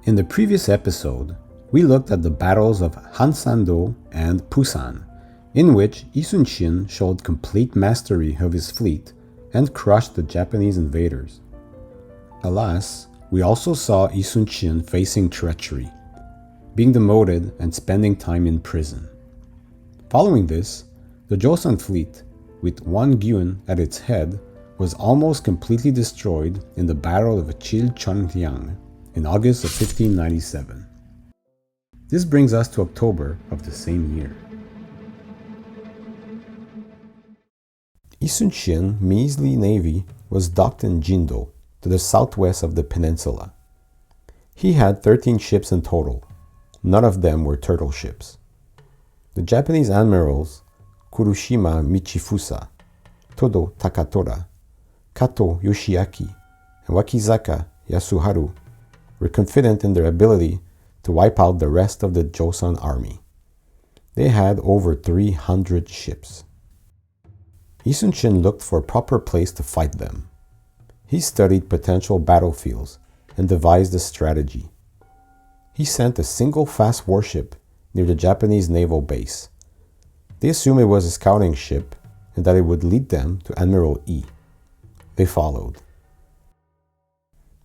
In the previous episode, we looked at the battles of Hansando and Pusan, in which Sun-shin showed complete mastery of his fleet and crushed the Japanese invaders. Alas, we also saw Sun-shin facing treachery, being demoted and spending time in prison. Following this, the Joseon fleet, with one Gyun at its head, was almost completely destroyed in the Battle of Noryang in August of 1597. This brings us to October of the same year. Sun-shin measly navy was docked in Jindo, to the southwest of the peninsula. He had 13 ships in total. None of them were turtle ships. The Japanese admirals Kurushima Michifusa, Todo Takatora, Kato Yoshiaki, and Wakizaka Yasuharu were confident in their ability to wipe out the rest of the Joseon army. They had over 300 ships. Sun-shin looked for a proper place to fight them. He studied potential battlefields and devised a strategy. He sent a single fast warship near the Japanese naval base. They assumed it was a scouting ship and that it would lead them to Admiral E. They followed.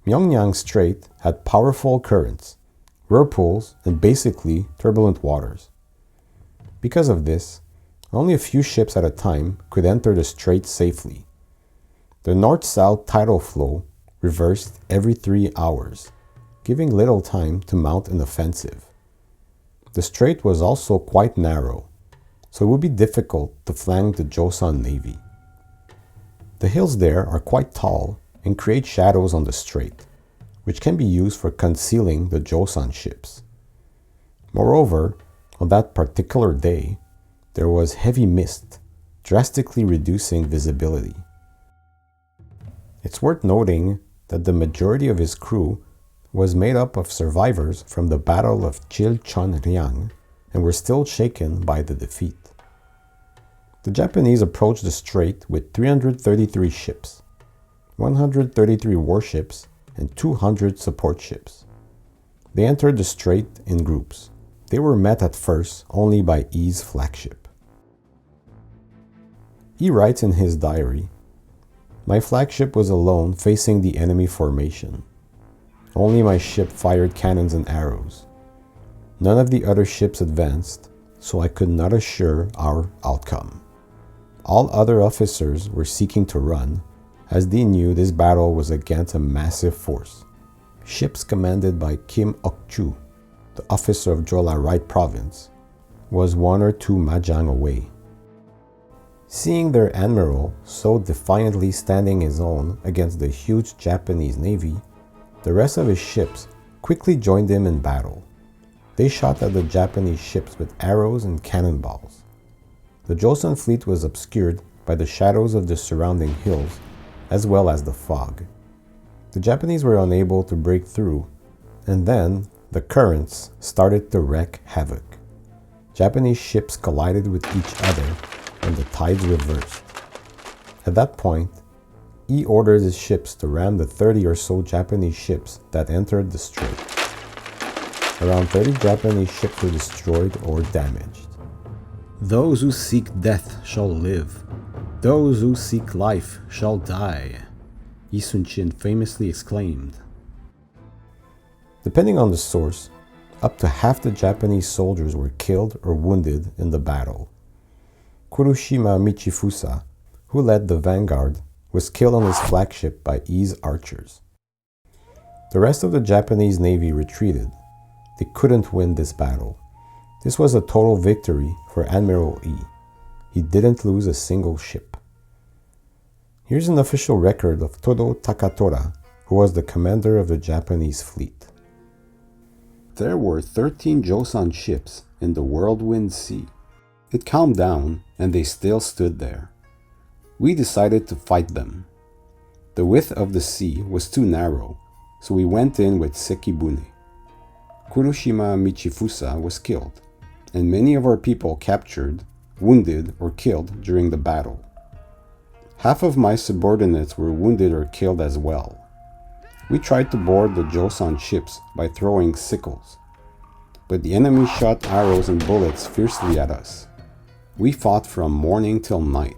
Myeongnyang Strait had powerful currents, whirlpools, and basically turbulent waters. Because of this, only a few ships at a time could enter the strait safely. The north-south tidal flow reversed every 3 hours, giving little time to mount an offensive. The strait was also quite narrow, so it would be difficult to flank the Joseon Navy. The hills there are quite tall and create shadows on the strait, which can be used for concealing the Joseon ships. Moreover, on that particular day, there was heavy mist, drastically reducing visibility. It's worth noting that the majority of his crew was made up of survivors from the Battle of Noryang and were still shaken by the defeat. The Japanese approached the strait with 333 ships, 133 warships, and 200 support ships. They entered the strait in groups. They were met at first only by E's flagship. E writes in his diary, "My flagship was alone facing the enemy formation. Only my ship fired cannons and arrows. None of the other ships advanced, so I could not assure our outcome. All other officers were seeking to run, as they knew this battle was against a massive force. Ships commanded by Kim Ok-chu, the officer of Jola-Rai province, was 1 or 2 majang away. Seeing their admiral so defiantly standing his own against the huge Japanese navy, the rest of his ships quickly joined him in battle. They shot at the Japanese ships with arrows and cannonballs. The Joseon fleet was obscured by the shadows of the surrounding hills as well as the fog. The Japanese were unable to break through, and then the currents started to wreak havoc. Japanese ships collided with each other and the tides reversed. At that point, he ordered his ships to ram the 30 or so Japanese ships that entered the strait. Around 30 Japanese ships were destroyed or damaged. "Those who seek death shall live. Those who seek life shall die," Sun-shin famously exclaimed. Depending on the source, up to half the Japanese soldiers were killed or wounded in the battle. Kurushima Michifusa, who led the vanguard, was killed on his flagship by E's archers. The rest of the Japanese navy retreated. They couldn't win this battle. This was a total victory for Admiral E. He didn't lose a single ship. Here's an official record of Todo Takatora, who was the commander of the Japanese fleet. "There were 13 Joseon ships in the Whirlwind Sea. It calmed down and they still stood there. We decided to fight them. The width of the sea was too narrow, so we went in with Sekibune. Kurushima Michifusa was killed, and many of our people captured, wounded, or killed during the battle. Half of my subordinates were wounded or killed as well. We tried to board the Joseon ships by throwing sickles, but the enemy shot arrows and bullets fiercely at us. We fought from morning till night.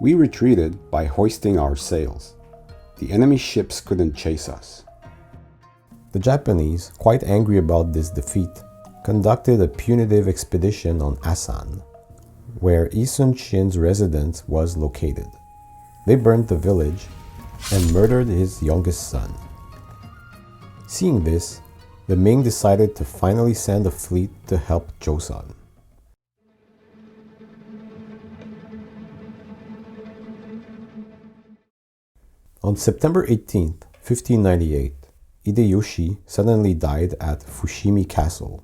We retreated by hoisting our sails. The enemy ships couldn't chase us. The Japanese, quite angry about this defeat, conducted a punitive expedition on Asan, where Sun-shin's residence was located. They burned the village and murdered his youngest son. Seeing this, the Ming decided to finally send a fleet to help Joseon. On September 18, 1598, Hideyoshi suddenly died at Fushimi Castle.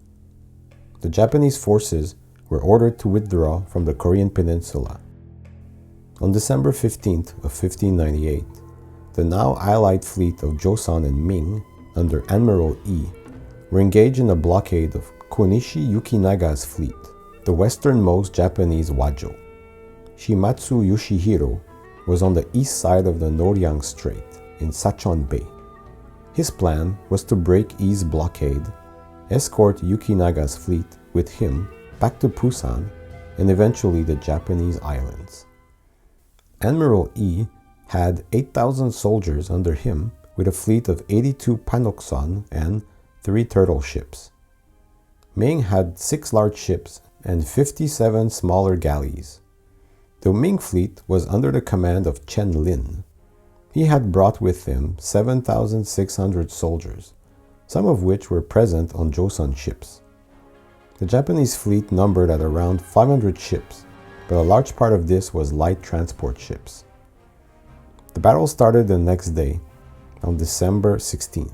The Japanese forces were ordered to withdraw from the Korean peninsula. On December 15th of 1598, the now allied fleet of Joseon and Ming, under Admiral Yi, were engaged in a blockade of Konishi Yukinaga's fleet, the westernmost Japanese Wajo. Shimatsu Yoshihiro was on the east side of the Noryang Strait in Sachon Bay. His plan was to break Yi's blockade, escort Yukinaga's fleet with him back to Busan and eventually the Japanese islands. Admiral Yi had 8,000 soldiers under him with a fleet of 82 Panokson and 3 turtle ships. Ming had 6 large ships and 57 smaller galleys. The Ming fleet was under the command of Chen Lin. He had brought with him 7,600 soldiers, some of which were present on Joseon ships. The Japanese fleet numbered at around 500 ships, but a large part of this was light transport ships. The battle started the next day, on December 16th.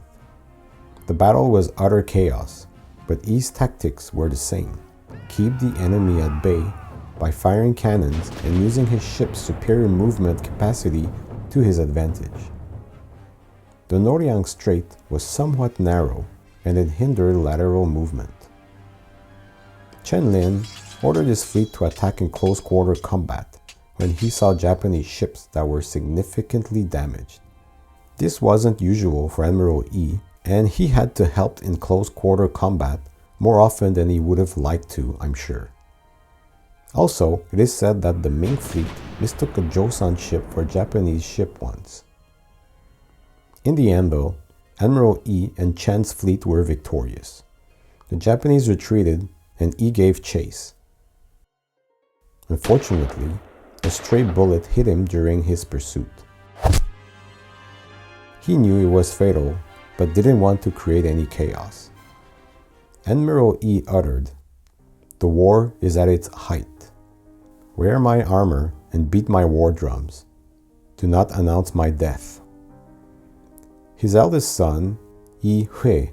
The battle was utter chaos, but Yi's tactics were the same: keep the enemy at bay by firing cannons and using his ship's superior movement capacity to his advantage. The Noryang Strait was somewhat narrow and it hindered lateral movement. Chen Lin ordered his fleet to attack in close-quarter combat when he saw Japanese ships that were significantly damaged. This wasn't usual for Admiral Yi, and he had to help in close-quarter combat more often than he would have liked to, I'm sure. Also, it is said that the Ming fleet mistook a Joseon ship for a Japanese ship once. In the end though, Admiral Yi and Chen's fleet were victorious. The Japanese retreated and Yi gave chase. Unfortunately, a stray bullet hit him during his pursuit. He knew it was fatal, but didn't want to create any chaos. Admiral Yi uttered, "The war is at its height. Wear my armor and beat my war drums. Do not announce my death." His eldest son, Yi Hui,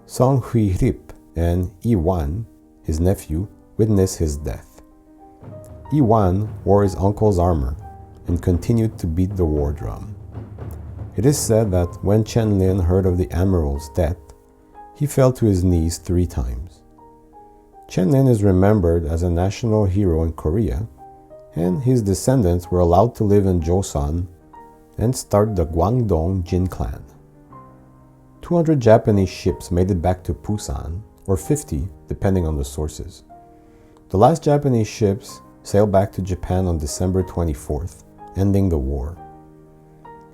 Song Hui Rip, and Yi Wan, his nephew, witnessed his death. Yi Wan wore his uncle's armor and continued to beat the war drum. It is said that when Chen Lin heard of the admiral's death, he fell to his knees 3 times. Chen Lin is remembered as a national hero in Korea, and his descendants were allowed to live in Joseon and start the Gwangdong Jin clan. 200 Japanese ships made it back to Busan, or 50 depending on the sources. The last Japanese ships sailed back to Japan on December 24th, ending the war.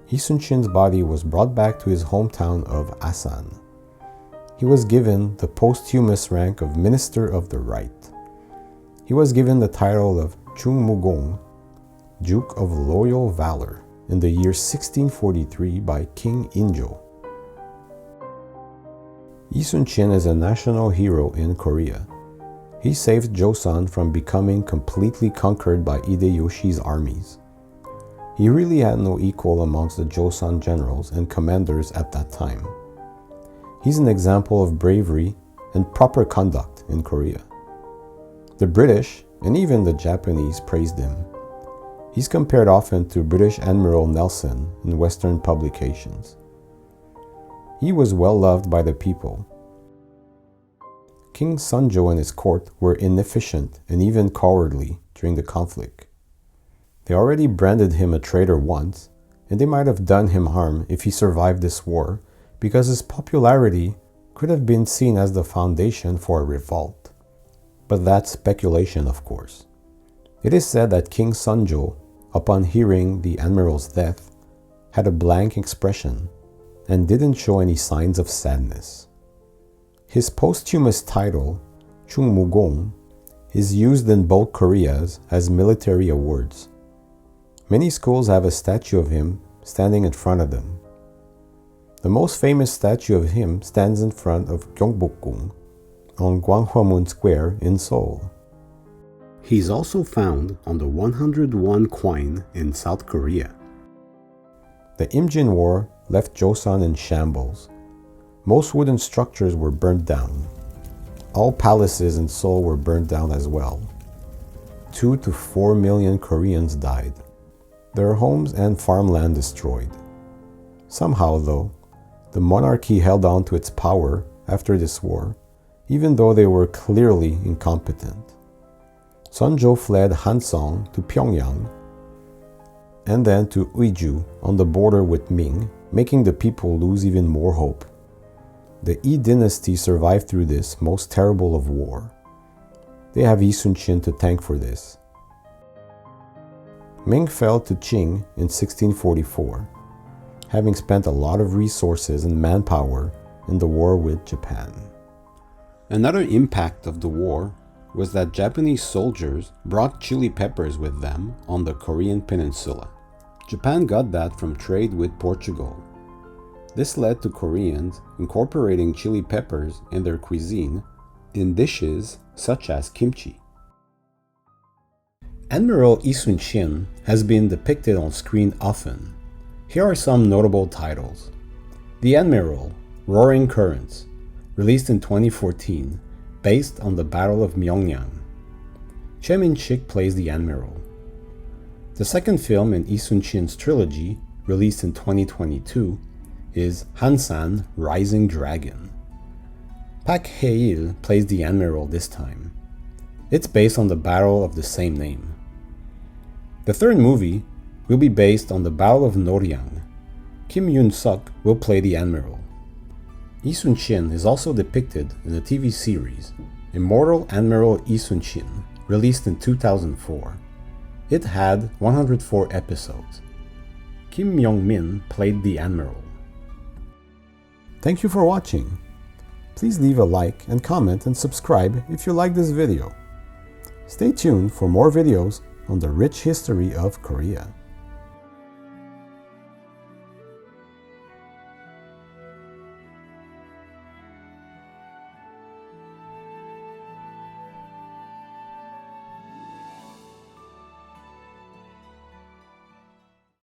Sun-shin's body was brought back to his hometown of Asan. He was given the posthumous rank of Minister of the Right. He was given the title of Chungmugong, Duke of Loyal Valor, in the year 1643 by King Injo. Sun-shin is a national hero in Korea. He saved Joseon from becoming completely conquered by Hideyoshi's armies. He really had no equal amongst the Joseon generals and commanders at that time. He's an example of bravery and proper conduct in Korea. The British and even the Japanese praised him. He's compared often to British Admiral Nelson in Western publications. He was well loved by the people. King Sunjo and his court were inefficient and even cowardly during the conflict. They already branded him a traitor once, and they might have done him harm if he survived this war, because his popularity could have been seen as the foundation for a revolt. But that's speculation, of course. It is said that King Sunjo, upon hearing the admiral's death, had a blank expression and didn't show any signs of sadness. His posthumous title, Chungmugong, is used in both Koreas as military awards. Many schools have a statue of him standing in front of them. The most famous statue of him stands in front of Gyeongbokgung on Gwanghwamun Square in Seoul. He's also found on the 101 coin in South Korea. The Imjin War left Joseon in shambles. Most wooden structures were burnt down. All palaces in Seoul were burnt down as well. 2 to 4 million Koreans died. Their homes and farmland destroyed. Somehow, though, the monarchy held on to its power after this war, even though they were clearly incompetent. Sunjo fled Hansong to Pyongyang, and then to Uiju on the border with Ming, making the people lose even more hope. The Yi dynasty survived through this most terrible of war. They have Sun-shin to thank for this. Ming fell to Qing in 1644, having spent a lot of resources and manpower in the war with Japan. Another impact of the war was that Japanese soldiers brought chili peppers with them on the Korean peninsula. Japan got that from trade with Portugal. This led to Koreans incorporating chili peppers in their cuisine in dishes such as kimchi. Admiral Sun-shin has been depicted on screen often. Here are some notable titles. The Admiral, Roaring Currents, released in 2014, based on the Battle of Myeongnyang. Che Min-sik plays the Admiral. The second film in Sun-shin's trilogy, released in 2022, is Hansan Rising Dragon. Park Hae-il plays the Admiral this time. It's based on the battle of the same name. The third movie will be based on the Battle of Noryang. Kim Yoon-suk will play the Admiral. Sun-shin is also depicted in the TV series Immortal Admiral Sun-shin, released in 2004. It had 104 episodes. Kim Myung-min played the Admiral. Thank you for watching. Please leave a like and comment and subscribe if you like this video. Stay tuned for more videos on the rich history of Korea.